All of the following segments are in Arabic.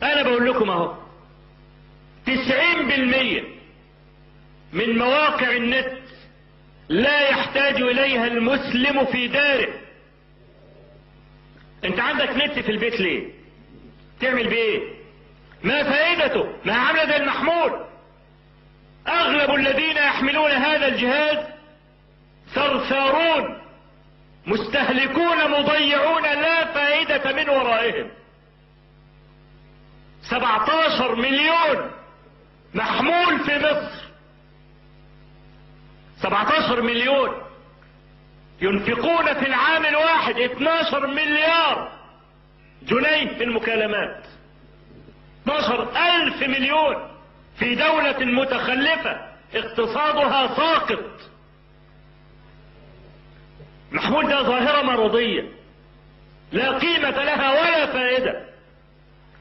انا بقول لكم اهو 90% من مواقع النت لا يحتاج اليها المسلم في داره. انت عندك نت في البيت ليه؟ تعمل بايه؟ ما فائدته؟ ما عامله زي المحمول. اغلب الذين يحملون هذا الجهاز ثرثارون مستهلكون مضيعون لا فائدة من ورائهم. 17 مليون محمول في مصر، 17 مليون ينفقون في العام الواحد 12 مليار جنيه في المكالمات. 12,000 مليون في دولة متخلفة اقتصادها ساقط. محمول ده ظاهرة مرضية لا قيمة لها ولا فائدة.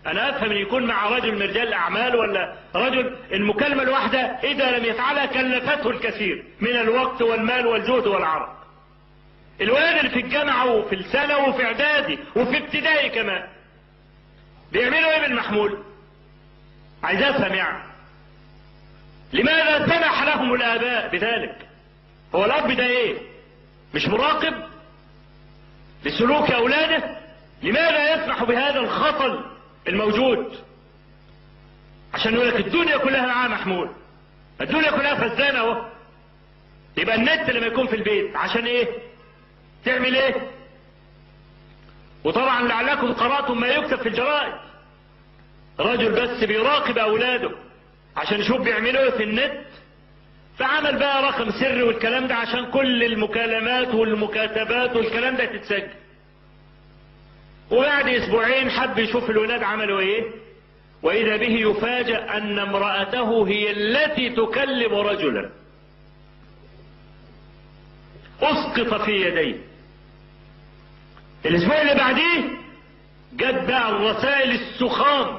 انا افهم ان يكون مع رجل من رجال الاعمال ولا رجل المكالمة الواحدة اذا لم يفعلها كلفته الكثير من الوقت والمال والجهد والعرق. الولاد اللي في الجامعة وفي الثانوي وفي اعدادي وفي ابتدائي كمان بيعملوا ايه بالمحمول؟ عايز افهم يعني لماذا سمح لهم الاباء بذلك؟ هو الاب ده ايه؟ مش مراقب لسلوك اولاده؟ لماذا يسمح بهذا الخطل الموجود؟ عشان يقول لك الدنيا كلها معاها محمول، الدنيا كلها فزانه اهو. يبقى النت لما يكون في البيت عشان ايه؟ تعمل ايه؟ وطبعا لعلكم قرأتم ما يكتب في الجرائد، رجل بس بيراقب اولاده عشان يشوف بيعملوا ايه في النت، فعمل بقى رقم سري والكلام ده عشان كل المكالمات والمكاتبات والكلام ده تتسجل. وبعد اسبوعين حب يشوف الولاد عملوا ايه، واذا به يفاجأ ان امرأته هي التي تكلم رجلا اسقط في يديه. الاسبوع اللي بعديه جت بقى الرسائل السخام،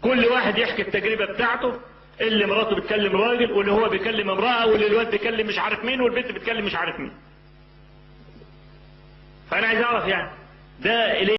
كل واحد يحكي التجربة بتاعته، اللي مراته بتكلم راجل واللي هو بيكلم امرأة واللي الواد بيكلم مش عارف مين والبنت بتكلم مش عارف مين. فانا عايز اعرف يعني ده